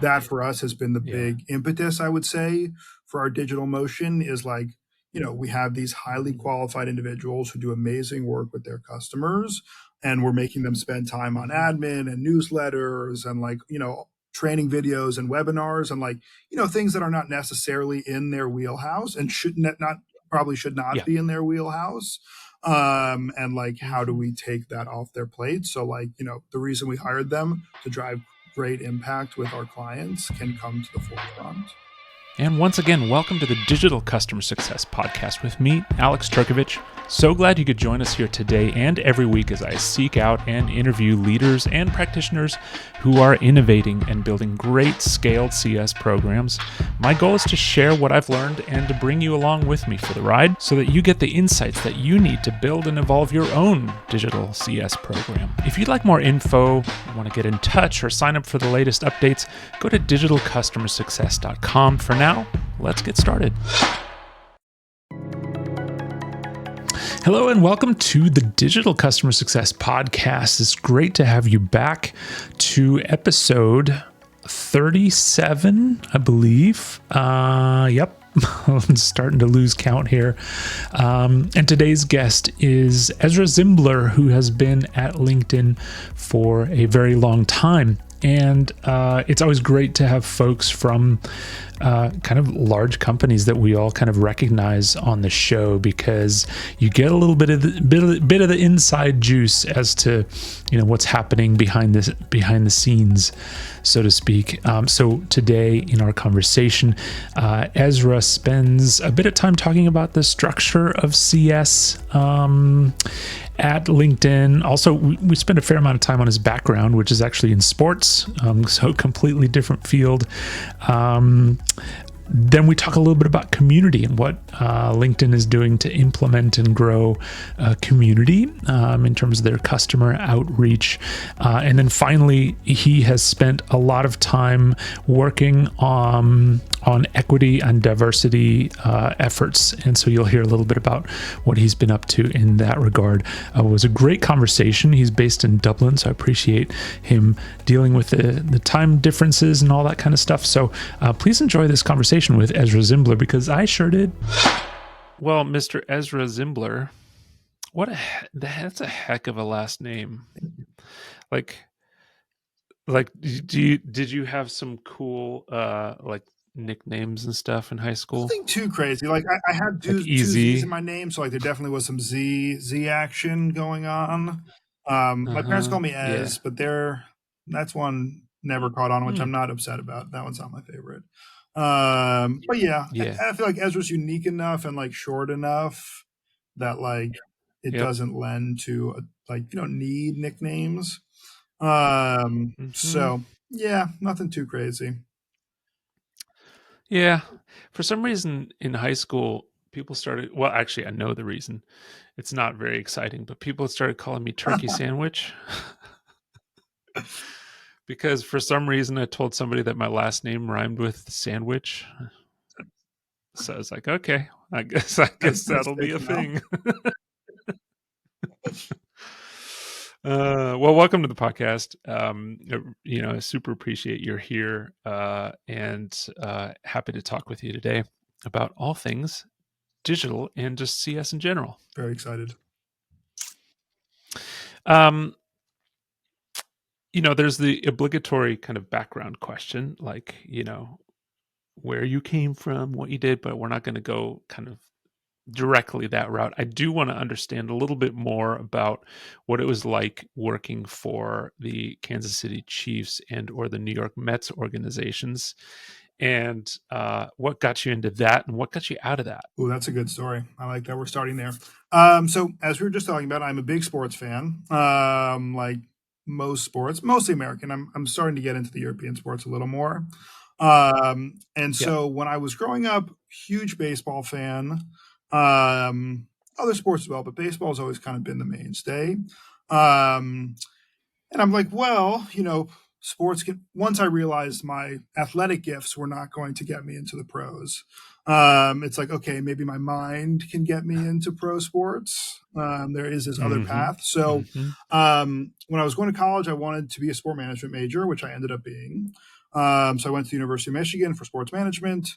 that for us has been the Yeah. big impetus, I would say, for our digital motion is like, we have these highly qualified individuals who do amazing work with their customers, and we're making them spend time on admin and newsletters and like, training videos and webinars and like, things that are not necessarily in their wheelhouse and should not probably should not Yeah. be in their wheelhouse. And like, how do we take that off their plate? So like, the reason we hired them to drive great impact with our clients can come to the forefront. And once again, welcome to the Digital Customer Success Podcast with me, Alex Turkovich. So glad you could join us here today and every week as I seek out and interview leaders and practitioners who are innovating and building great scaled CS programs. My goal is to share what I've learned and to bring you along with me for the ride so that you get the insights that you need to build and evolve your own digital CS program. If you'd like more info, want to get in touch, or sign up for the latest updates, go to digitalcustomersuccess.com. For now, let's get started. Hello and welcome to the Digital Customer Success Podcast. It's great to have you back to episode 37, I believe. Yep. I'm starting to lose count here. And today's guest is Ezra Zimbler, who has been at LinkedIn for a very long time. And it's always great to have folks from kind of large companies that we all kind of recognize on the show, because you get a little bit of the inside juice as to what's happening behind the scenes, so to speak. So today in our conversation, Ezra spends a bit of time talking about the structure of CS at LinkedIn. Also, we spent a fair amount of time on his background, which is actually in sports, so completely different field. Then we talk a little bit about community and what LinkedIn is doing to implement and grow community in terms of their customer outreach. And then finally, he has spent a lot of time working on equity and diversity efforts. And so you'll hear a little bit about what he's been up to in that regard. It was a great conversation. He's based in Dublin, so I appreciate him dealing with the time differences and all that kind of stuff. So please enjoy this conversation with Ezra Zimbler, because I sure did. Well, Mr. Ezra Zimbler, that's a heck of a last name. Like, did you have some cool like nicknames and stuff in high school? Nothing too crazy. Like I had two Z's in my name, so like there definitely was some Z action going on. My parents call me Ez, but that's one never caught on, which I'm not upset about. That one's not my favorite. But yeah, I feel like Ezra's unique enough and like short enough that like it doesn't lend to need nicknames. So yeah, nothing too crazy. Yeah. For some reason in high school, people started, well, actually, I know the reason. It's not very exciting, but people started calling me Turkey Sandwich. Because for some reason I told somebody that my last name rhymed with sandwich. So I was like, okay, I guess that'll be a thing. Well, welcome to the podcast. I super appreciate you're here, and happy to talk with you today about all things digital and just CS in general. Very excited. There's the obligatory kind of background question, like, where you came from, what you did, but we're not going to go kind of directly that route. I do want to understand a little bit more about what it was like working for the Kansas City Chiefs and or the New York Mets organizations, and what got you into that and what got you out of that. Oh, that's a good story. I like that we're starting there. So as we were just talking about, I'm a big sports fan. Like most sports, mostly American. I'm starting to get into the European sports a little more. So when I was growing up, huge baseball fan. Other sports as well, but baseball has always kind of been the mainstay. And I'm like, well, once I realized my athletic gifts were not going to get me into the pros. It's like, okay, maybe my mind can get me into pro sports. There is this other path. So when I was going to college, I wanted to be a sport management major, which I ended up being. So I went to the University of Michigan for sports management.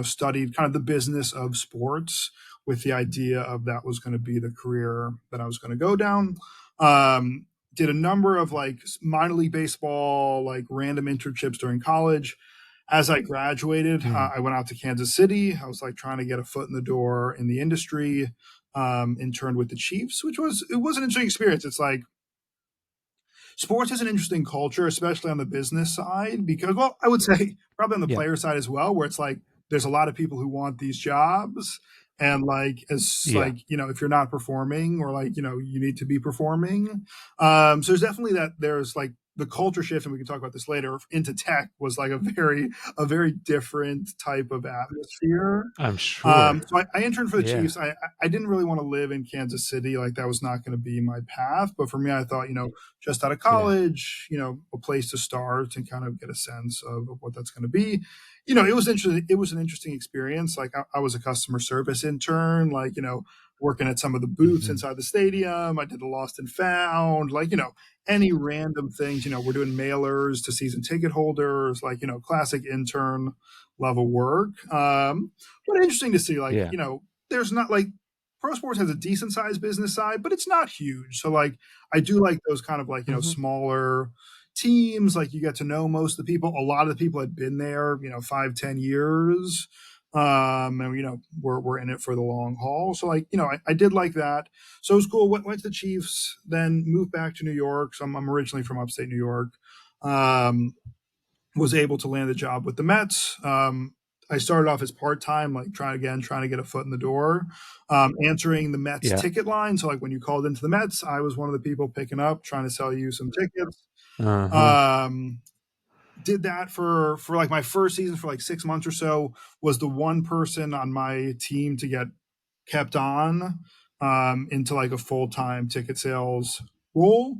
Studied kind of the business of sports with the idea of that was going to be the career that I was going to go down. Did a number of like minor league baseball, like random internships during college. As I graduated, I went out to Kansas City. I was like trying to get a foot in the door in the industry. Interned with the Chiefs, it was an interesting experience. It's like sports is an interesting culture, especially on the business side, because, well, I would say probably on the player side as well, where it's like there's a lot of people who want these jobs. And like, if you're not performing or like, you need to be performing. So there's definitely there's like the culture shift, and we can talk about this later, into tech was like a very different type of atmosphere. I'm sure. So I interned for the Chiefs. I didn't really want to live in Kansas City. Like that was not going to be my path. But for me, I thought, just out of college, a place to start and kind of get a sense of what that's going to be. It was interesting. It was an interesting experience. Like I was a customer service intern, like, working at some of the booths inside the stadium. I did the lost and found, like, any random things, we're doing mailers to season ticket holders, like, classic intern level work. But interesting to see, like, there's not like pro sports has a decent sized business side, but it's not huge. So like, I do like those kind of like, smaller teams, like you get to know most of the people. A lot of the people had been there, 5-10 years. And we're in it for the long haul. So like, I did like that. So it was cool. Went to the Chiefs, then moved back to New York. So I'm originally from upstate New York. Was able to land a job with the Mets. I started off as part-time, like trying to get a foot in the door, answering the Mets ticket line. So like when you called into the Mets, I was one of the people picking up, trying to sell you some tickets. Did that for like my first season for like 6 months or so. Was the one person on my team to get kept on into like a full-time ticket sales role,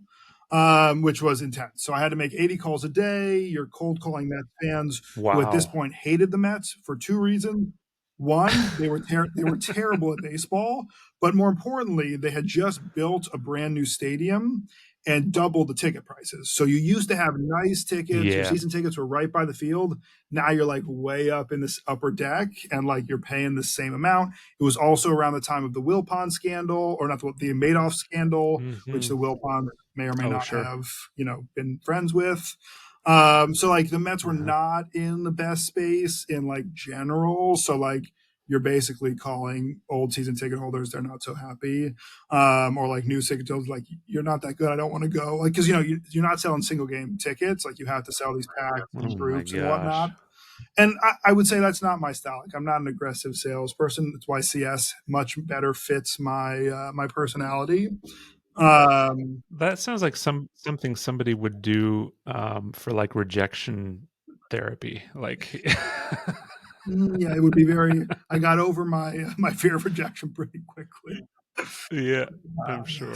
which was intense. So I had to make 80 calls a day. You're cold calling Mets fans who at this point hated the Mets for two reasons. One, they were terrible at baseball, but more importantly, they had just built a brand new stadium and doubled the ticket prices. So you used to have nice tickets. Your season tickets were right by the field. Now you're like way up in this upper deck and like you're paying the same amount. It was also around the time of the Wilpon scandal, or not the Madoff scandal, which the Wilpon may or may not have, been friends with. So like the Mets were not in the best space in like general. So like you're basically calling old season ticket holders, they're not so happy. Or like new ticket holders, like, you're not that good, I don't want to go. Like, because you're not selling single game tickets, like you have to sell these packs and groups and whatnot. And I would say that's not my style. Like I'm not an aggressive salesperson. That's why CS much better fits my my personality. That sounds like something somebody would do for like rejection therapy. Like Yeah, it would be very. I got over my fear of rejection pretty quickly. Yeah, I'm sure.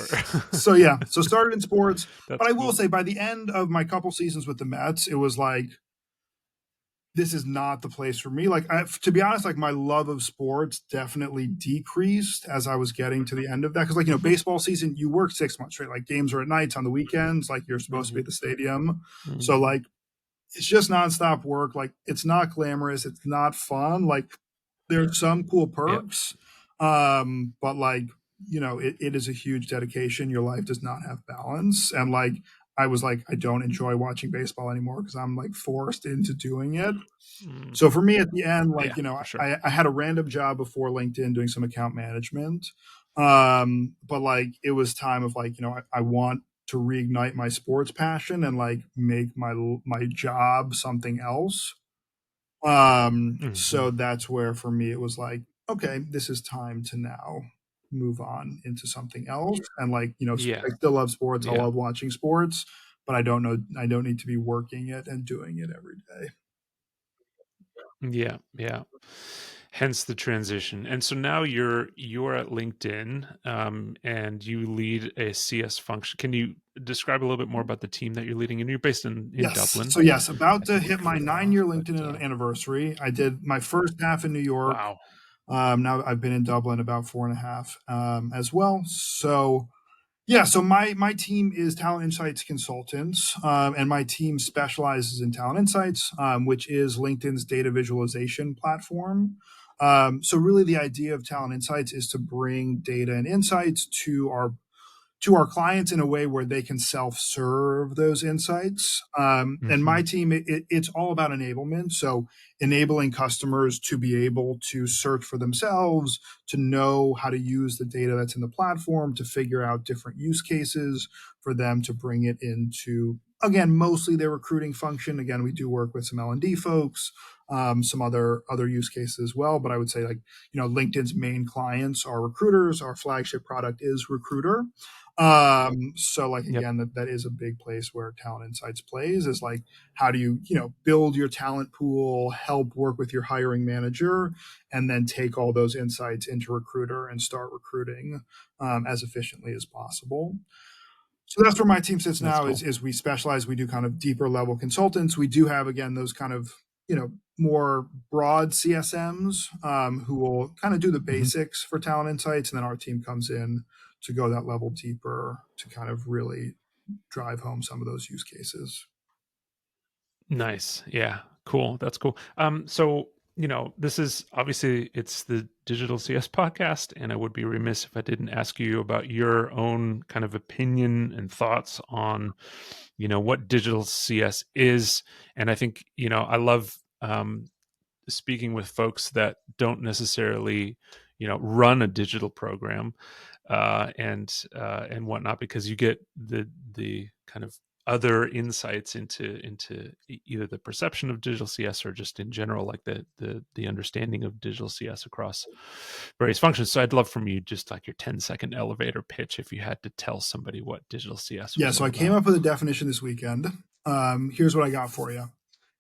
So started in sports, but I will say by the end of my couple seasons with the Mets, it was like, this is not the place for me. Like, to be honest, like my love of sports definitely decreased as I was getting to the end of that. Cause like, baseball season, you work 6 months straight, like games are at nights on the weekends, like you're supposed to be at the stadium. So like, it's just nonstop work. Like it's not glamorous. It's not fun. Like there's some cool perks. But like, it is a huge dedication. Your life does not have balance. And like, I was like, I don't enjoy watching baseball anymore because I'm like forced into doing it. So for me at the end, like, I had a random job before LinkedIn doing some account management. But like, it was time of like, I want to reignite my sports passion and like make my job something else. So that's where for me it was like, okay, this is time to now move on into something else. And like, I still love sports. I love watching sports, but I don't need to be working it and doing it every day. Yeah. hence the transition. And so now you're at LinkedIn, and you lead a CS function. Can you describe a little bit more about the team that you're leading? And you're based in Dublin. So yes, about to hit my 9-year LinkedIn anniversary. I did my first half in New York. Wow. Now I've been in Dublin about 4.5 as well. So yeah, so my team is Talent Insights consultants, and my team specializes in Talent Insights, which is LinkedIn's data visualization platform. So really, the idea of Talent Insights is to bring data and insights to our clients in a way where they can self-serve those insights. And my team, it's all about enablement. So enabling customers to be able to search for themselves, to know how to use the data that's in the platform, to figure out different use cases for them to bring it into, again, mostly their recruiting function. Again, we do work with some L&D folks, some other use cases as well. But I would say, like, LinkedIn's main clients are recruiters. Our flagship product is Recruiter. So like, again, that is a big place where Talent Insights plays, is like, how do you, build your talent pool, help work with your hiring manager, and then take all those insights into Recruiter and start recruiting as efficiently as possible. So that's where my team sits now. Cool. is we specialize, we do kind of deeper level consultants. We do have, again, those kind of, more broad CSMs who will kind of do the basics for Talent Insights. And then our team comes in to go that level deeper to kind of really drive home some of those use cases. Nice. Yeah. Cool. That's cool. So, this is obviously, it's the Digital CS podcast, and I would be remiss if I didn't ask you about your own kind of opinion and thoughts on, what digital CS is. And I think, I love speaking with folks that don't necessarily, run a digital program and whatnot, because you get the kind of other insights into either the perception of digital CS or just in general, like the understanding of digital CS across various functions. So I'd love from you just like your 10-second elevator pitch if you had to tell somebody what digital CS was. Yeah, so I came up with a definition this weekend. Here's what I got for you.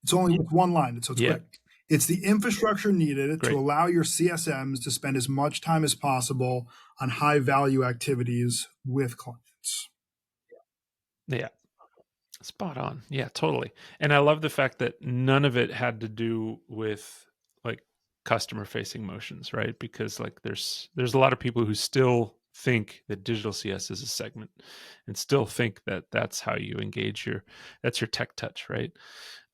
It's only one line, so it's quick. It's the infrastructure needed to allow your CSMs to spend as much time as possible on high value activities with clients. Yeah. Spot on. Yeah, totally. And I love the fact that none of it had to do with like customer facing motions, right? Because like there's a lot of people who still think that digital CS is a segment and still think that that's how you engage that's your tech touch, right?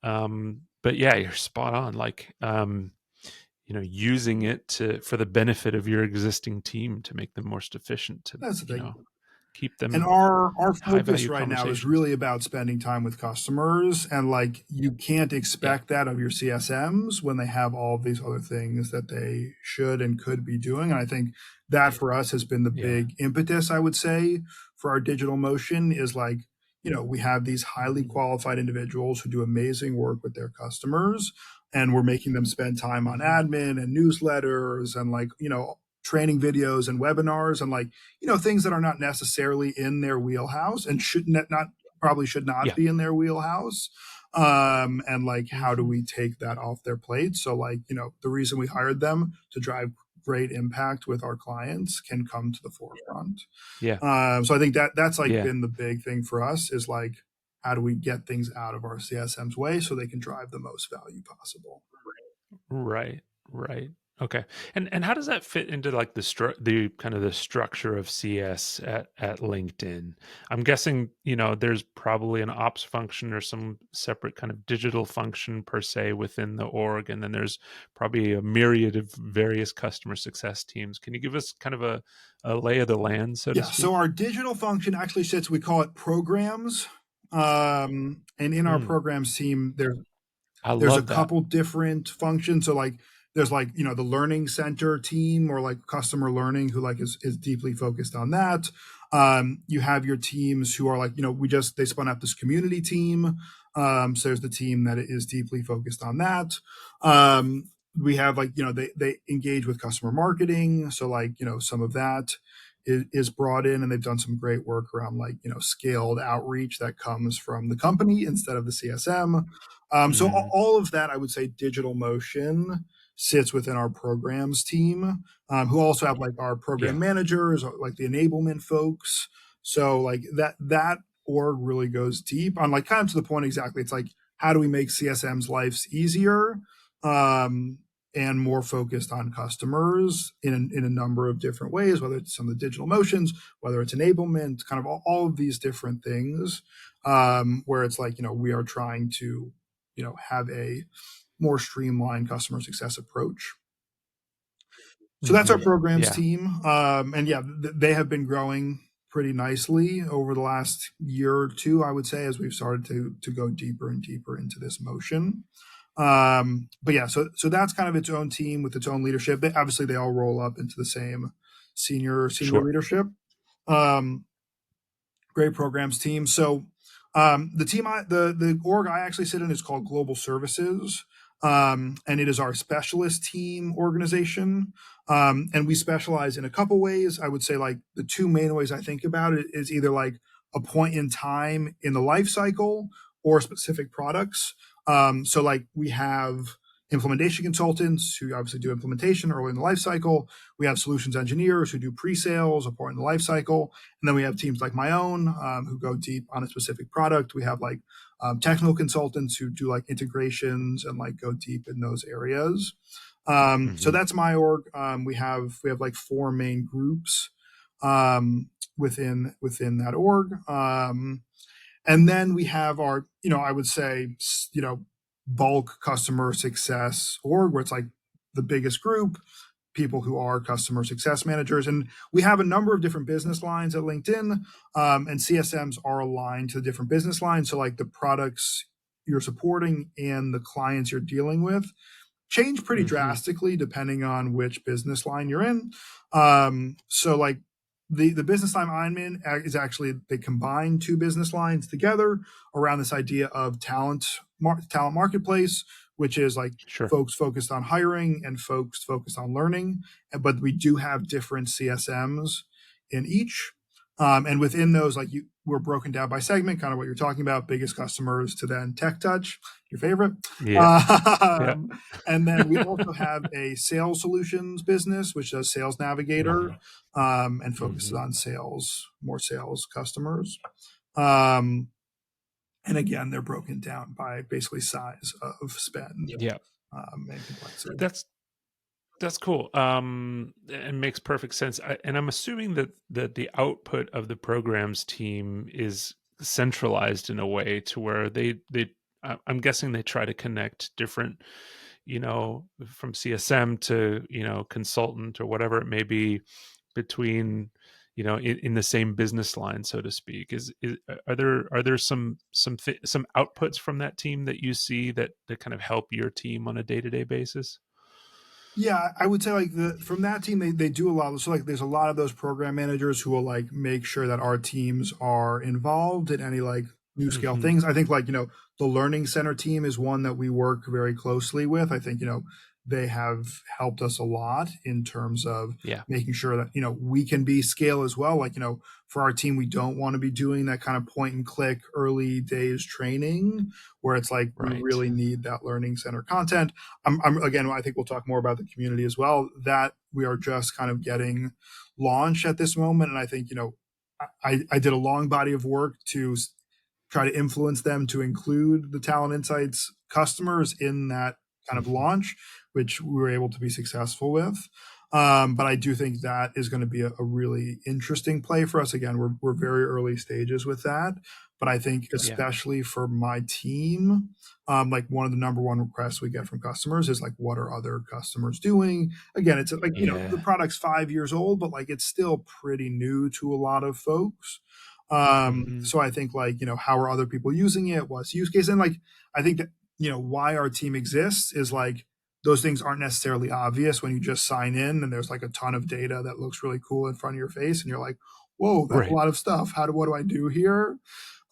But yeah, you're spot on. Like, using it for the benefit of your existing team to make them more efficient, to, that's the thing. Keep them. And our focus right now is really about spending time with customers. And like, you can't expect that of your CSMs when they have all of these other things that they should and could be doing. And I think that for us has been the big impetus, I would say, for our digital motion, is like, we have these highly qualified individuals who do amazing work with their customers, and we're making them spend time on admin and newsletters and like, training videos and webinars and like, things that are not necessarily in their wheelhouse and should not be in their wheelhouse. And like, how do we take that off their plate? So like, the reason we hired them to drive great impact with our clients can come to the forefront. So I think that's like been the big thing for us, is like, how do we get things out of our CSM's way so they can drive the most value possible? Right. Okay. And how does that fit into like the kind of the structure of CS at LinkedIn? I'm guessing, there's probably an ops function or some separate kind of digital function per se within the org. And then there's probably a myriad of various customer success teams. Can you give us kind of a lay of the land, so to speak? So our digital function actually sits, we call it programs. And in our programs team, there's a couple different functions. So like, there's like, the learning center team, or like customer learning, who like is deeply focused on that. You have your teams who are like, they spun up this community team. So there's the team that is deeply focused on that. We have like, they engage with customer marketing. So like, some of that is brought in, and they've done some great work around like, scaled outreach that comes from the company instead of the CSM. So all of that, I would say, digital motion sits within our programs team, who also have like our program managers, like the enablement folks. So like that org really goes deep on like kind of to the point exactly. It's like, how do we make CSMs' lives easier and more focused on customers in a number of different ways, whether it's some of the digital motions, whether it's enablement, kind of all of these different things, where it's like, we are trying to, have a more streamlined customer success approach. So that's our programs team. And yeah, they have been growing pretty nicely over the last year or two, I would say, as we've started to go deeper and deeper into this motion. But yeah, so that's kind of its own team with its own leadership. Obviously, they all roll up into the same senior leadership. Great programs team. So the team, the org I actually sit in is called Global Services, and it is our specialist team organization. And we specialize in a couple ways. I would say like the two main ways I think about it is either like a point in time in the life cycle or specific products. So like we have implementation consultants who obviously do implementation early in the life cycle. We have solutions engineers who do pre-sales or point in the life cycle. And then we have teams like my own who go deep on a specific product. We have like technical consultants who do like integrations and like go deep in those areas. So that's my org. We have like four main groups within that org. And then we have our, I would say, bulk customer success org, where it's like the biggest group, people who are customer success managers. And we have a number of different business lines at LinkedIn, and CSMs are aligned to the different business lines. So like the products you're supporting and the clients you're dealing with change pretty drastically depending on which business line you're in. So like the business line I'm in is actually, they combine two business lines together around this idea of talent marketplace, which is like folks focused on hiring and folks focused on learning. But we do have different CSMs in each. And within those, like we're broken down by segment, kind of what you're talking about, biggest customers to then tech touch, your favorite. And then we also have a sales solutions business, which does Sales Navigator and focuses on sales, more sales customers. And again, they're broken down by basically size of spend and complexity. That's cool. It makes perfect sense. And I'm assuming that the output of the programs team is centralized in a way to where I'm guessing they try to connect different, from CSM to, consultant or whatever it may be between, in the same business line, so to speak. Are there some outputs from that team that you see that kind of help your team on a day-to-day basis? Yeah, I would say like from that team, they do a lot. So like there's a lot of those program managers who will like make sure that our teams are involved in any like new scale things. I think like, the Learning Center team is one that we work very closely with. I think, they have helped us a lot in terms of making sure that, we can be scale as well. Like, for our team, we don't want to be doing that kind of point and click early days training where it's like, we really need that Learning Center content. Again, I think we'll talk more about the community as well, that we are just kind of getting launched at this moment. And I think, I did a long body of work to try to influence them to include the Talent Insights customers in that kind of launch, which we were able to be successful with. But I do think that is going to be a really interesting play for us. Again, we're very early stages with that. But I think especially for my team, like one of the number one requests we get from customers is like, what are other customers doing? Again, it's like, the product's 5 years old, but like it's still pretty new to a lot of folks. So I think like, how are other people using it? What's use case? And like, I think that, why our team exists is like, those things aren't necessarily obvious when you just sign in and there's like a ton of data that looks really cool in front of your face. And you're like, whoa, that's a lot of stuff. What do I do here?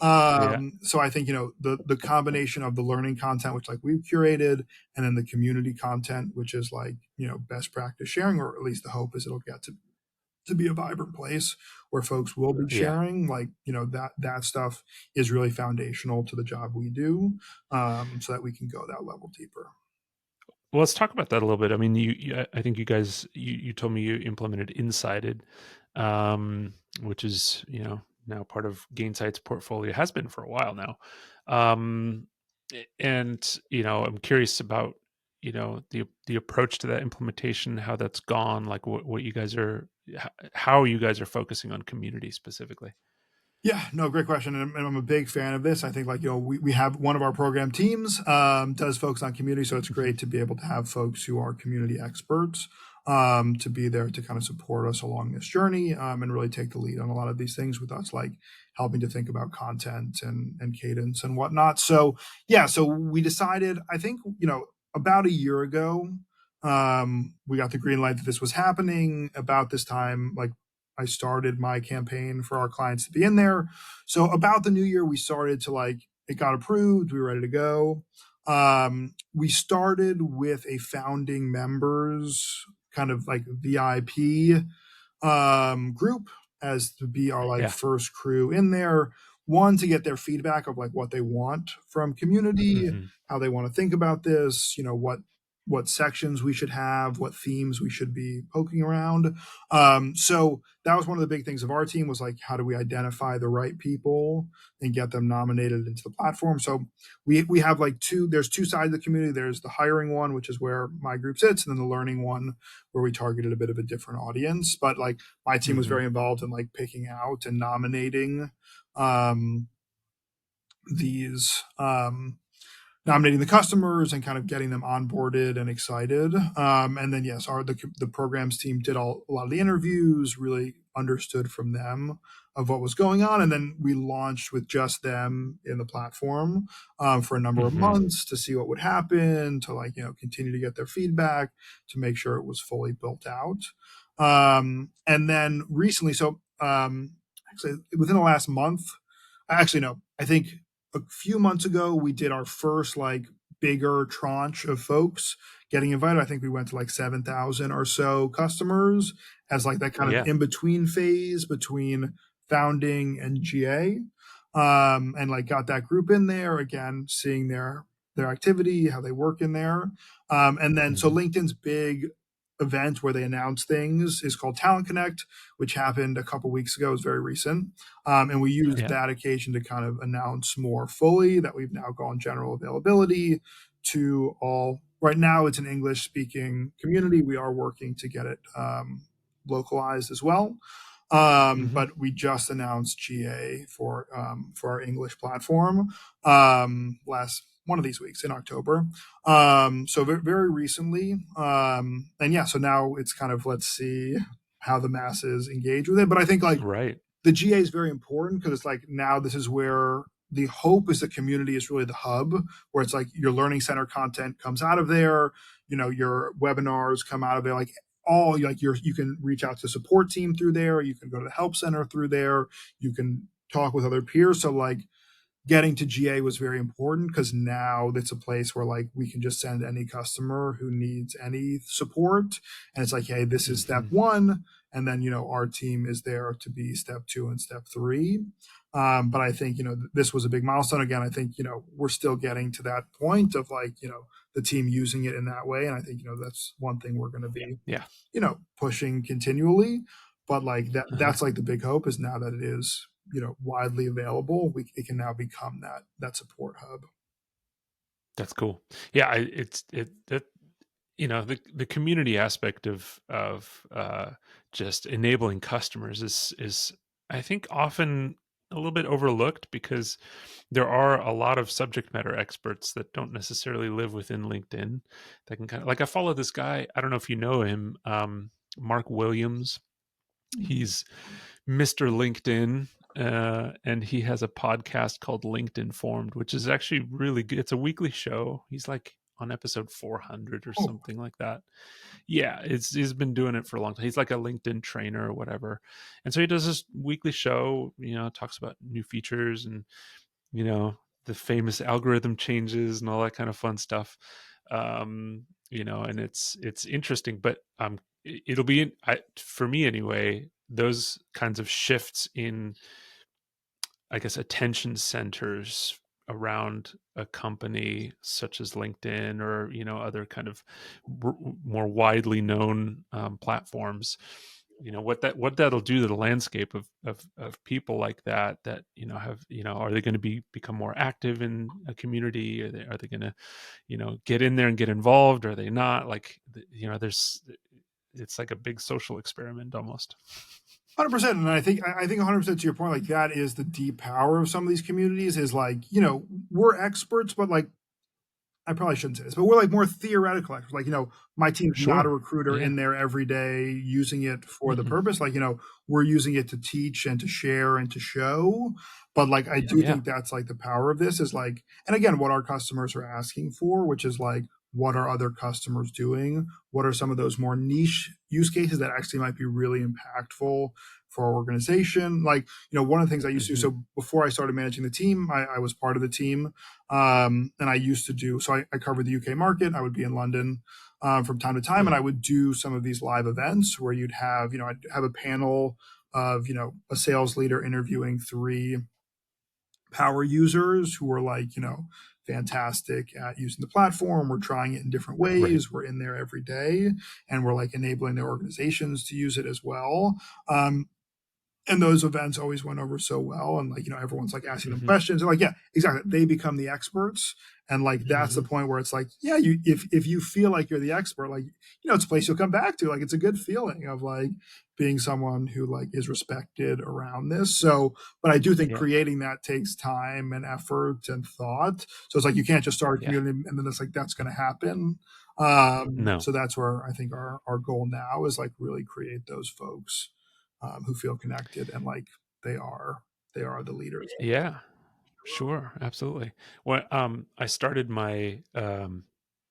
So I think, the combination of the learning content, which like we've curated, and then the community content, which is like, best practice sharing, or at least the hope is it'll get to be a vibrant place where folks will be sharing, like, that stuff is really foundational to the job we do, so that we can go that level deeper. Well, let's talk about that a little bit. I mean, I think you guys, you told me you implemented Insighted, which is, now part of Gainsight's portfolio, has been for a while now. Um, and, I'm curious about, the approach to that implementation, how that's gone, like what you guys are, how you guys are focusing on community specifically. Yeah, no, great question. And I'm a big fan of this. I think we have one of our program teams does focus on community. So it's Hmm. great to be able to have folks who are community experts to be there to kind of support us along this journey and really take the lead on a lot of these things with us, like helping to think about content and cadence and whatnot. So yeah, so we decided, I think, about a year ago, we got the green light that this was happening about this time, like I started my campaign for our clients to be in there. So about the new year, we started to it got approved. We were ready to go. We started with a founding members kind of like VIP group as to be our Yeah. first crew in there. One, to get their feedback of like what they want from community, Hmm. how they want to think about this, what sections we should have, what themes we should be poking around. So that was one of the big things of our team, was like, how do we identify the right people and get them nominated into the platform? So we have there's two sides of the community. There's the hiring one, which is where my group sits, and then the learning one, where we targeted a bit of a different audience. But like my team was Hmm. very involved in like picking out and nominating um, these nominating the customers and kind of getting them onboarded and excited. And then yes, the programs team did a lot of the interviews, really understood from them of what was going on, and then we launched with just them in the platform for a number of Hmm. months to see what would happen, to continue to get their feedback, to make sure it was fully built out. And then recently, actually within the last month, actually no, I think a few months ago we did our first bigger tranche of folks getting invited. I think we went to like 7,000 or so customers as like that kind of Yeah. in between phase between founding and GA. And like got that group in there again, seeing their activity, how they work in there. And then so Hmm. LinkedIn's big event where they announce things is called Talent Connect, which happened a couple weeks ago. It was very recent. And we used Yeah. that occasion to kind of announce more fully that we've now gone general availability to all. Right now, it's an English speaking community. We are working to get it localized as well. Hmm. But we just announced GA for our English platform last one of these weeks in October. So very, very recently. And yeah, so now it's kind of, let's see how the masses engage with it. But I think like Right. the GA is very important because it's like now this is where the hope is the community is really the hub, where it's like your learning center content comes out of there, your webinars come out of there, like all like you can reach out to the support team through there, you can go to the help center through there, you can talk with other peers. So like getting to GA was very important because now it's a place where like we can just send any customer who needs any support, and it's like, hey, this is step Hmm. one, and then our team is there to be step two and step three. But I think this was a big milestone. Again, I think we're still getting to that point of like the team using it in that way, and I think that's one thing we're going to be Yeah. pushing continually. But like Uh-huh. that's like the big hope is now that it is widely available, it can now become that support hub. That's cool. Yeah, it's it that the community aspect of just enabling customers is I think often a little bit overlooked because there are a lot of subject matter experts that don't necessarily live within LinkedIn that can kind of, like, I follow this guy, I don't know if you know him, Mark Williams. He's Mr. LinkedIn, and he has a podcast called LinkedIn Formed, which is actually really good. It's a weekly show. He's like on episode 400 or Oh, something like that. Yeah, he's been doing it for a long time. He's like a LinkedIn trainer or whatever, and so he does this weekly show. Talks about new features and you know the famous algorithm changes and all that kind of fun stuff. And it's interesting, but it'll be for me anyway, those kinds of shifts in, I guess, attention centers around a company such as LinkedIn or other kind of more widely known platforms, what that'll do to the landscape of people like that have are they going to become more active in a community? Are they going to get in there and get involved? Are they not? Like there's it's like a big social experiment almost. 100%. And I think 100% to your point, like that is the deep power of some of these communities is like, we're experts, but like I probably shouldn't say this, but we're like more theoretical experts. Like, my team's not a Sure. recruiter Yeah. in there every day using it for the purpose. Like, we're using it to teach and to share and to show. But like, I do think that's like the power of this is like, and again, what our customers are asking for, which is like, what are other customers doing? What are some of those more niche use cases that actually might be really impactful for our organization? Like, one of the things I used to do, so before I started managing the team, I was part of the team. And I used to do, so I covered the UK market. I would be in London from time to time, and I would do some of these live events where you'd have, I'd have a panel of, a sales leader interviewing 3 power users who were like, fantastic at using the platform. We're trying it in different ways. Right. We're in there every day, and we're like enabling their organizations to use it as well. And those events always went over so well, and like everyone's like asking them questions, and like exactly, they become the experts, and like that's the point where it's like you if you feel like you're the expert, like it's a place you'll come back to. Like it's a good feeling of like being someone who like is respected around this. So, but I do think creating that takes time and effort and thought. So it's like you can't just start a community and then it's like that's going to happen. No. So that's where I think our goal now is like really create those folks who feel connected and like they are the leaders. Yeah, sure, absolutely. Well, I started my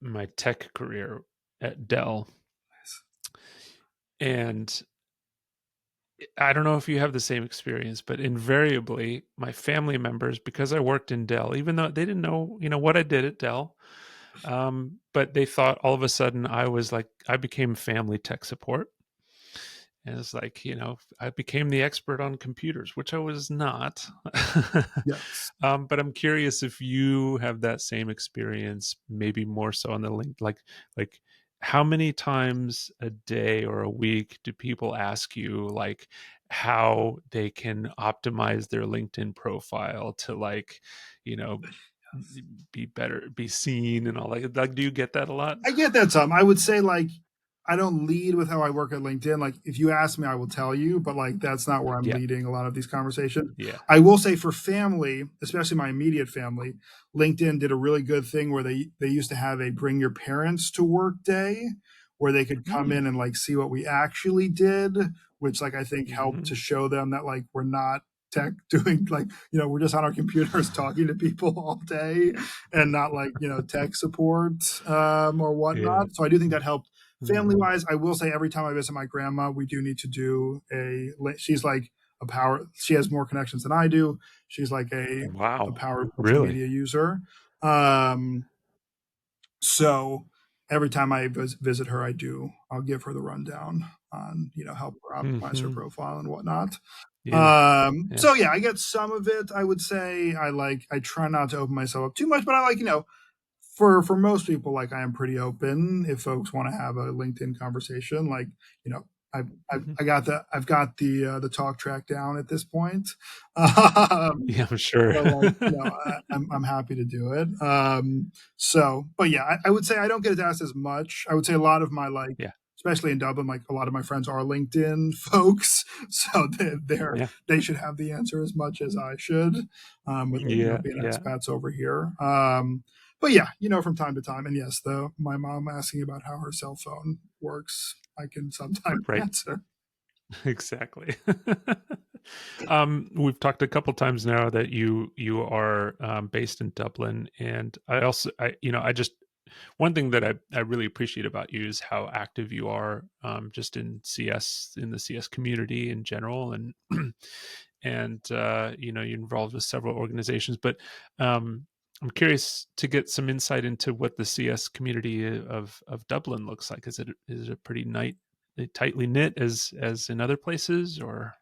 my tech career at Dell, and I don't know if you have the same experience, but invariably, my family members, because I worked in Dell, even though they didn't know, what I did at Dell, but they thought all of a sudden I became family tech support. And it's like, I became the expert on computers, which I was not. Yes. But I'm curious if you have that same experience, maybe more so on the link, like how many times a day or a week do people ask you like how they can optimize their LinkedIn profile to like, you know, Yes. be better, be seen and all that? Like, do you get that a lot? I get that some. I would say like I don't lead with how I work at LinkedIn. Like if you ask me, I will tell you, but like that's not where I'm Yeah. leading a lot of these conversations. Yeah. I will say for family, especially my immediate family, LinkedIn did a really good thing where they used to have a bring your parents to work day where they could come in and like see what we actually did, which like I think helped to show them that like we're not tech doing like we're just on our computers talking to people all day and not like tech support or Yeah. whatnot. So I do think that helped family Mhm. wise. I will say every time I visit my grandma, we do need to do she's like a power, she has more connections than I do. She's like a Wow. power social Really? media user. um so every time I visit her, I'll give her the rundown on help her optimize her Mhm. profile and whatnot. Yeah. Yeah. So yeah, I get some of it. I would say I try not to open myself up too much, but I like for most people, like I am pretty open. If folks want to have a LinkedIn conversation, like you know, Mhm. I've got the talk track down at this point. Um, Yeah, I'm sure. so like I'm happy to do it. So, but yeah, I would say I don't get asked as much. I would say a lot of my like, Yeah. especially in Dublin, like a lot of my friends are LinkedIn folks, so Yeah. they should have the answer as much as I should, with Yeah. being Yeah. expats over here. But yeah, from time to time, and yes, though my mom asking about how her cell phone works, I can sometimes Right. answer. Exactly. We've talked a couple times now that you are based in Dublin, and I just one thing that I really appreciate about you is how active you are, just in the CS community in general, and you're involved with several organizations. But I'm curious to get some insight into what the CS community of Dublin looks like. Is it a pretty tightly knit as in other places, or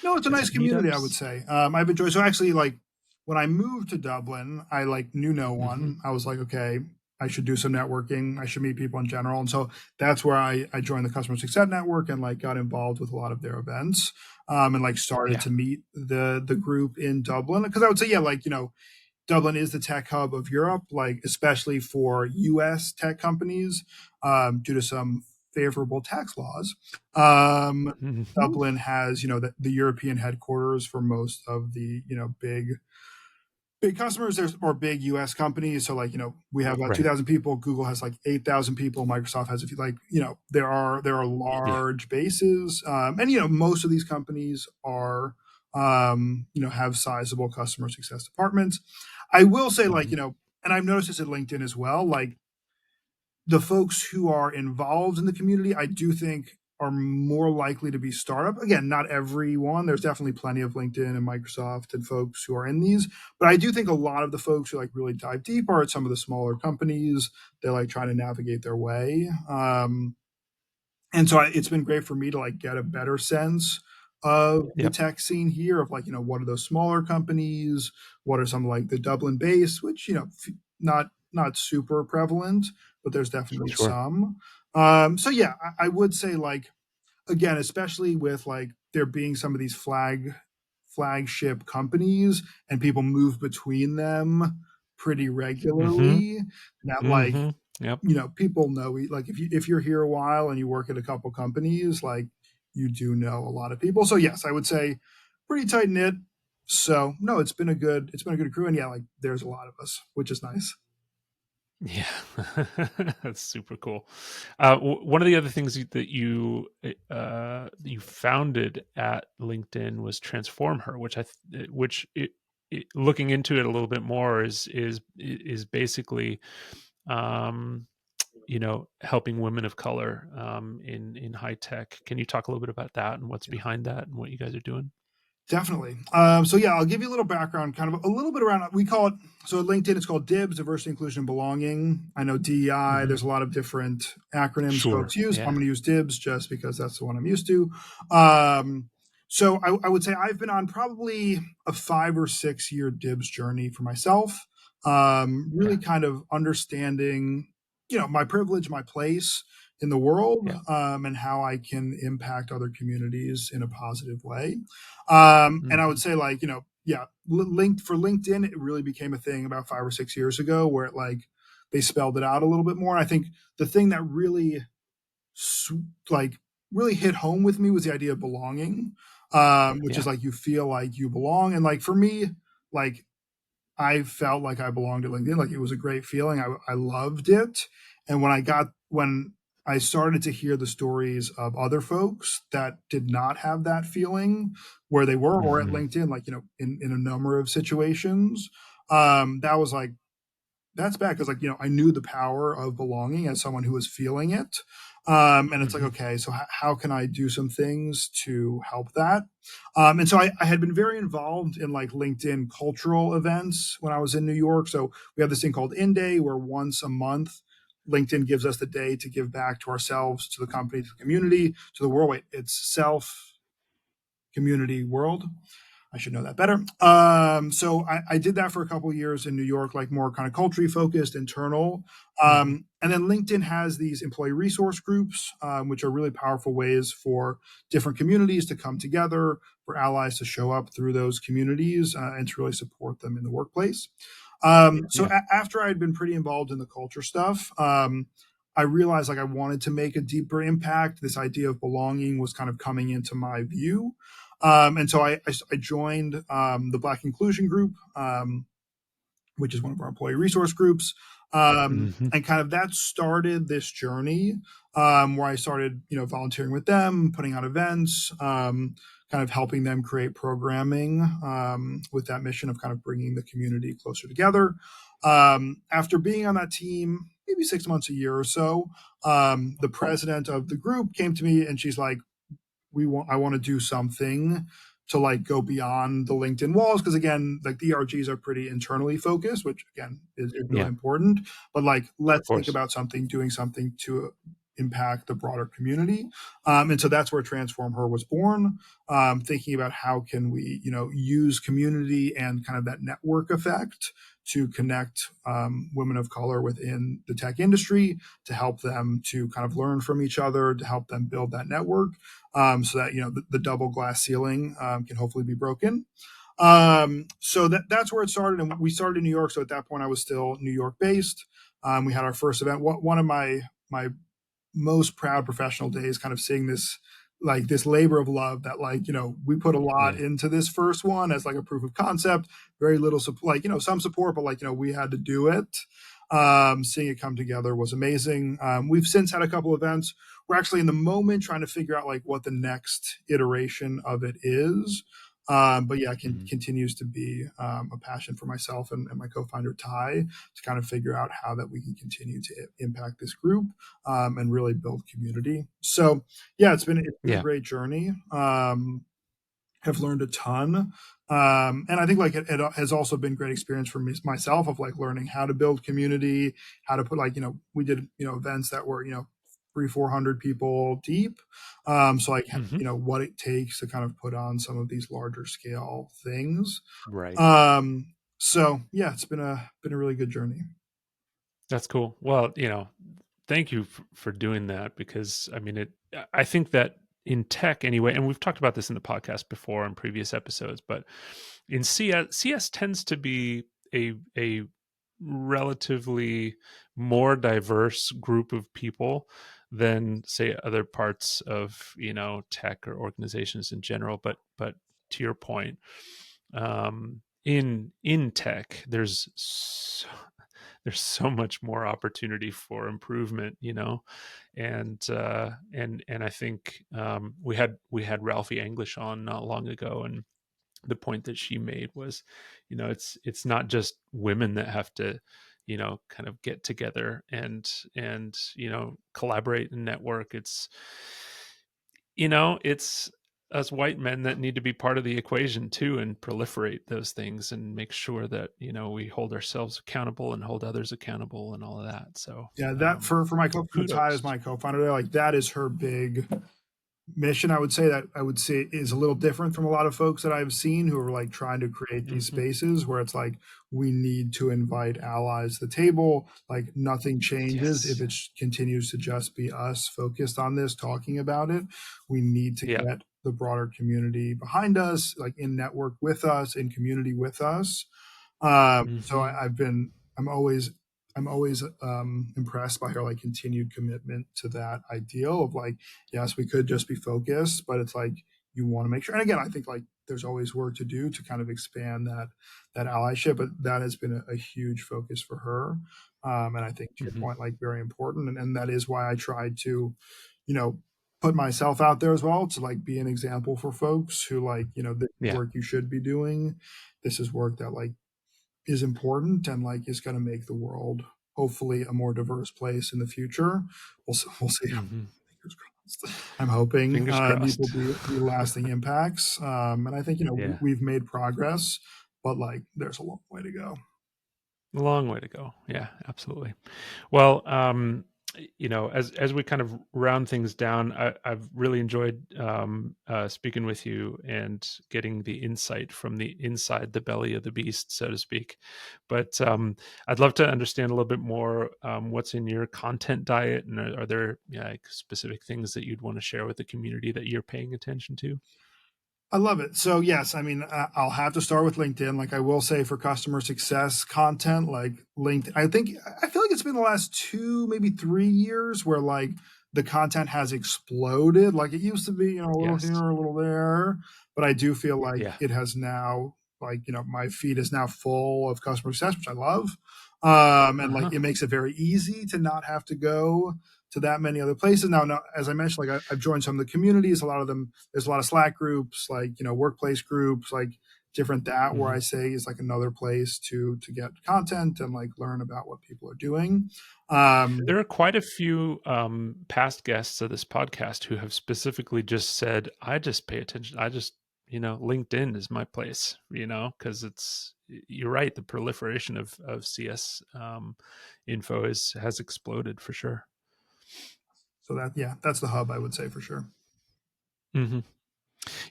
No, it's a is nice it community, I would meetups? say. I've enjoyed. So actually, like when I moved to Dublin, I like knew no one. I was like, okay, I should do some networking. I should meet people in general. And so that's where I joined the Customer Success Network and like got involved with a lot of their events, and like started to meet the group in Dublin. Because I would say, yeah, like, Dublin is the tech hub of Europe, like especially for US tech companies, due to some favorable tax laws. Dublin has, the European headquarters for most of the, big customers or big US companies. So like, we have about 2,000 people. Google has like 8,000 people. Microsoft has, if you like, there are large bases. And, most of these companies are, have sizable customer success departments. I will say like, and I've noticed this at LinkedIn as well, like the folks who are involved in the community, I do think are more likely to be startup. Again, not everyone. There's definitely plenty of LinkedIn and Microsoft and folks who are in these, but I do think a lot of the folks who like really dive deep are at some of the smaller companies. They're like trying to navigate their way. And so it's been great for me to like get a better sense of the tech scene here of like, what are those smaller companies? What are some like the Dublin base, which, not super prevalent, but there's definitely some. So yeah, I would say like, again, especially with like there being some of these flagship companies and people move between them pretty regularly, that like, people know, like if you're here a while and you work at a couple companies, like you do know a lot of people. So yes, I would say pretty tight knit. So no, it's been a good crew. And yeah, like there's a lot of us, which is nice. Yeah, that's super cool. One of the other things that you founded at LinkedIn was Transform Her, looking into it a little bit more is basically, helping women of color in high tech. Can you talk a little bit about that and what's behind that and what you guys are doing? Definitely. So yeah, I'll give you a little background, kind of a little bit around. We call it, so at LinkedIn, it's called DIBS, Diversity, Inclusion, and Belonging. I know DEI. There's a lot of different acronyms folks use. I'm going to use DIBS just because that's the one I'm used to. So I would say I've been on probably a 5 or 6 year DIBS journey for myself. Really kind of understanding, my privilege, my place in the world, and how I can impact other communities in a positive way. And I would say like, linked for LinkedIn, it really became a thing about 5 or 6 years ago where it like, they spelled it out a little bit more. And I think the thing that really really hit home with me was the idea of belonging, which is like, you feel like you belong. And like, for me, like I felt like I belonged at LinkedIn. Like it was a great feeling. I loved it. And when I started to hear the stories of other folks that did not have that feeling where they were, or at LinkedIn, like, in a number of situations, that was like, that's bad. Cause like, I knew the power of belonging as someone who was feeling it. And it's like, okay, so how can I do some things to help that? And so I had been very involved in like LinkedIn cultural events when I was in New York. So we have this thing called In Day, where once a month, LinkedIn gives us the day to give back to ourselves, to the company, to the community, to the world. Wait, it's self, community, world. I should know that better. So I did that for a couple of years in New York, like more kind of culturally focused, internal. And then LinkedIn has these employee resource groups, which are really powerful ways for different communities to come together, for allies to show up through those communities, and to really support them in the workplace. After I'd been pretty involved in the culture stuff, I realized like I wanted to make a deeper impact. This idea of belonging was kind of coming into my view. And so I joined the Black Inclusion Group, which is one of our employee resource groups. And kind of that started this journey, where I started, volunteering with them, putting on events, kind of helping them create programming, with that mission of kind of bringing the community closer together. After being on that team, maybe 6 months, a year or so, the president of the group came to me and she's like, I want to do something to like go beyond the LinkedIn walls. Cause again, like the ERGs are pretty internally focused, which again is really important, but like, let's think about doing something to impact the broader community. And so that's where Transform Her was born, thinking about how can we, use community and kind of that network effect to connect women of color within the tech industry, to help them to kind of learn from each other, to help them build that network, so that, the double glass ceiling can hopefully be broken. So that's where it started, and we started in New York. So at that point, I was still New York based. We had our first event. One of my most proud professional days, kind of seeing this labor of love that we put a lot into this first one as like a proof of concept, very little some support, but we had to do it. Seeing it come together was amazing. We've since had a couple events. We're actually in the moment trying to figure out what the next iteration of it is. But yeah, continues to be a passion for myself and my co-founder Ty, to kind of figure out how that we can continue to impact this group and really build community. So yeah, it's been a great journey. Have learned a ton. And I think it has also been great experience for myself of learning how to build community, how to put we did events that were 300-400 people deep. So what it takes to kind of put on some of these larger scale things. Right. So yeah, it's been a really good journey. That's cool. Well, thank you for doing that, because I think that in tech anyway, and we've talked about this in the podcast before in previous episodes, but in CS tends to be a relatively more diverse group of people than say other parts of tech or organizations in general. But to your point, in tech, there's so much more opportunity for improvement, and I think we had Ralphie English on not long ago, and the point that she made was, it's not just women that have to kind of get together and collaborate and network. It's us white men that need to be part of the equation too, and proliferate those things and make sure that we hold ourselves accountable and hold others accountable and all of that. So yeah, that for my co-founder Ty, as my co-founder, that is her big mission. I would say is a little different from a lot of folks that I've seen who are trying to create these spaces where it's we need to invite allies to the table. Nothing changes if it continues to just be us focused on this, talking about it. We need to get the broader community behind us, in network with us, in community with us. So I'm always impressed by her continued commitment to that ideal of yes, we could just be focused, but it's you want to make sure. And again, I think there's always work to do to kind of expand that allyship, but that has been a huge focus for her. And I think to your point, very important. And that is why I tried to, put myself out there as well, to be an example for folks who this is work you should be doing. This is work that is important and is going to make the world hopefully a more diverse place in the future. We'll see. Fingers crossed. I'm hoping these will be lasting impacts. And I think we've made progress, but there's a long way to go. A long way to go. Yeah, absolutely. Well, as we kind of round things down, I've really enjoyed speaking with you and getting the insight from the inside the belly of the beast, so to speak. But I'd love to understand a little bit more what's in your content diet, and are there specific things that you'd want to share with the community that you're paying attention to? I love it. So yes, I'll have to start with LinkedIn. I will say for customer success content, LinkedIn, I feel it's been the last 2, maybe 3 years where the content has exploded. It used to be, a little here, a little there, but I do feel it has now, my feed is now full of customer success, which I love. And it makes it very easy to not have to go to that many other places. Now, as I mentioned, I've joined some of the communities. A lot of them, there's a lot of Slack groups, workplace groups, different that where I say is another place to get content and learn about what people are doing. There are quite a few past guests of this podcast who have specifically just said, I just pay attention. I just, LinkedIn is my place, because you're right. The proliferation of CS info has exploded for sure. So that's the hub, I would say, for sure. Mm-hmm.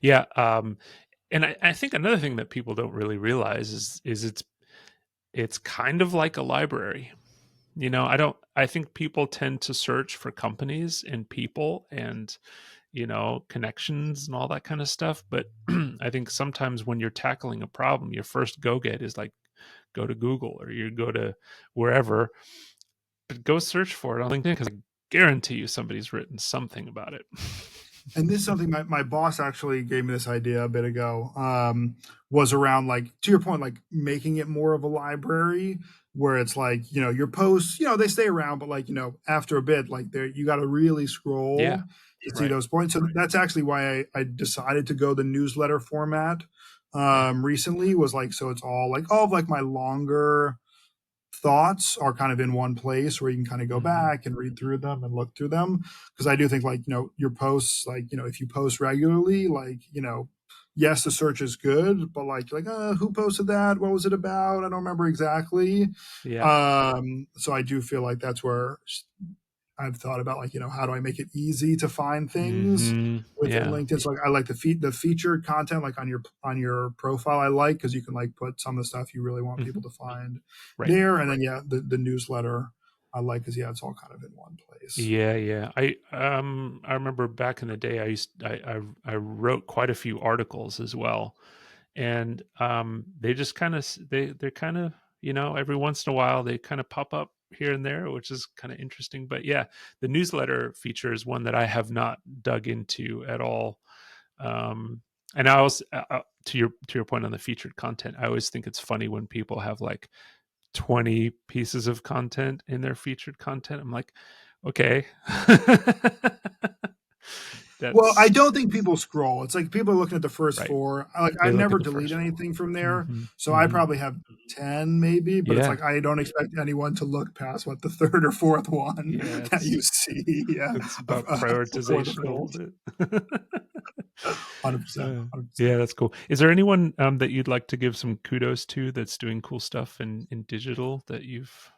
Yeah. And I think another thing that people don't really realize is it's kind of like a library. I think people tend to search for companies and people and, connections and all that kind of stuff. But I think sometimes when you're tackling a problem, your first go-get is like, go to Google or you go to wherever, but go search for it on LinkedIn, because I guarantee you somebody's written something about it. And this is something my boss actually gave me this idea a bit ago, was around, like, to your point, like making it more of a library where it's like, your posts, they stay around, but like, after a bit, like you got to really Yeah. scroll to see Right. those points. So that's actually why I decided to go the newsletter format recently, was like, so it's all of like my longer thoughts are kind of in one place where you can kind of go back and read through them and look through them. Because I do think, like, your posts, like, if you post regularly, like, yes, the search is good, but who posted that? What was it about? I don't remember exactly. Yeah. So I do feel like that's where I've thought about, like, how do I make it easy to find things within Yeah. LinkedIn? So like, I like the featured content, like on your profile, I like, because you can like put some of the stuff you really want people to find Right. there. And then the newsletter I like, because it's all kind of in one place. Yeah. I remember back in the day I wrote quite a few articles as well. And they just kind of they're kind of, every once in a while they kind of pop up here and there, which is kind of interesting. But yeah, the newsletter feature is one that I have not dug into at all. And I was to your point on the featured content, I always think it's funny when people have like 20 pieces of content in their featured content. I'm like, okay. Well, I That's don't think people scroll. It's like people are looking at the first right. four. Like, They I look at never the delete first one. anything from there, Mm-hmm. so I Mm-hmm. probably have 10 maybe. But it's Yeah. like, I don't expect anyone to look past what the third or fourth one Yeah. that you see. Yeah, It's of, about before the prioritization a little fold. bit. 100%. 100%. Yeah, that's cool. Is there anyone that you'd like to give some kudos to that's doing cool stuff in digital that you've?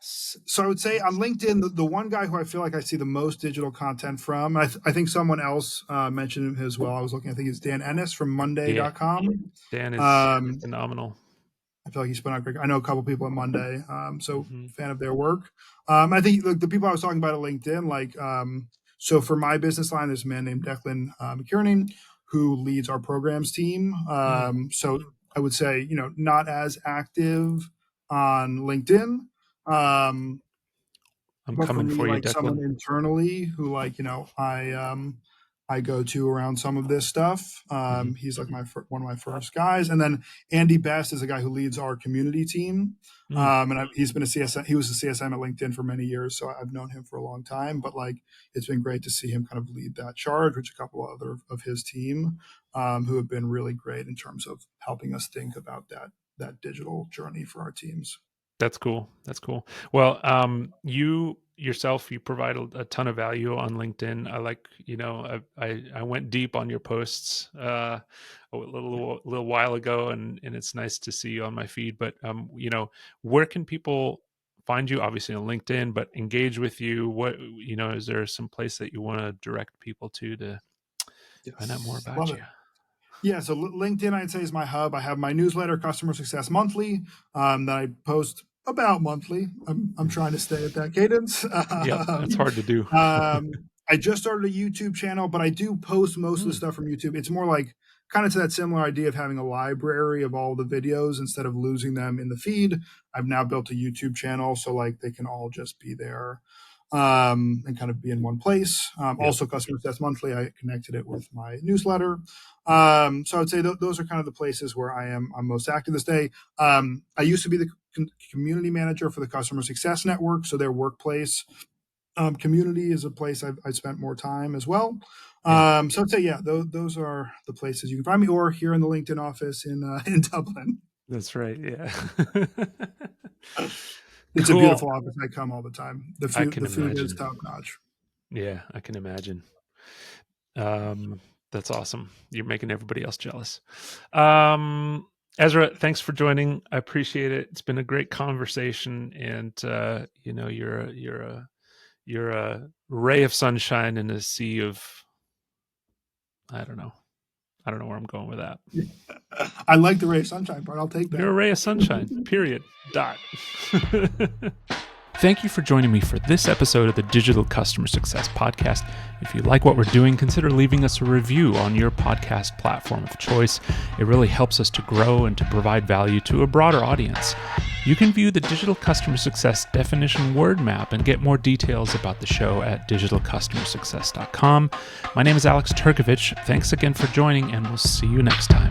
So I would say on LinkedIn, the one guy who I feel like I see the most digital content from, I think someone else mentioned him as well. I was looking, I think it's Dan Ennis from Yeah, Monday.com. Dan is Um, phenomenal. I feel like he's put out great. I know a couple people at Monday, so Mm-hmm. fan of their work. I think, like, the people I was talking about at LinkedIn, like, so for my business line, there's a man named Declan McKiernan who leads our programs team. Mm. So I would say, not as active on LinkedIn. Um, I'm but for coming me, for you, like, someone Declan. internally who, like, I go to around some of this stuff. Mm-hmm. He's like one of my first guys. And then Andy Best is a guy who leads our community team. Mm. He's been a CSM. He was a CSM at LinkedIn for many years, so I've known him for a long time. But like, it's been great to see him kind of lead that charge, which a couple of other of his team, who have been really great in terms of helping us think about that digital journey for our teams. That's cool. That's cool. Well, you yourself, you provide a ton of value on LinkedIn. I like, I went deep on your posts a little while ago, and it's nice to see you on my feed. But where can people find you? Obviously on LinkedIn, but engage with you. What is there some place that you want to direct people to find out more Yes, about love it. you? Yeah, so LinkedIn, I'd say, is my hub. I have my newsletter, Customer Success Monthly, that I post about monthly. I'm trying to stay at that cadence. Yep, that's hard to do. I just started a YouTube channel, but I do post most of the Mm, stuff from YouTube. It's more like kind of to that similar idea of having a library of all the videos instead of losing them in the feed. I've now built a YouTube channel, so like they can all just be there, and kind of be in one place. yep. Also, Customer Success Monthly, I connected it with my newsletter. So I would say those are kind of the places where I'm most active this day. I used to be the community manager for the Customer Success Network, so their workplace community is a place I've spent more time as well. Yeah, So I'd say, yeah, those are the places you can find me, or here in the LinkedIn office in Dublin. that's right. Yeah. It's a Cool. beautiful office. I come all the time. The I food can the food is imagine. top notch. Yeah, I can imagine. Um, that's awesome. You're making everybody else jealous. Um, Ezra, thanks for joining. I appreciate it. It's been a great conversation, and you're You're a ray of sunshine in a sea of, I don't know where I'm going with that. I like the ray of sunshine part. I'll take that. You're a ray of sunshine, period. Dot. Thank you for joining me for this episode of the Digital Customer Success Podcast. If you like what we're doing, consider leaving us a review on your podcast platform of choice. It really helps us to grow and to provide value to a broader audience. You can view the Digital Customer Success definition word map and get more details about the show at digitalcustomersuccess.com. My name is Alex Turkovich. Thanks again for joining, and we'll see you next time.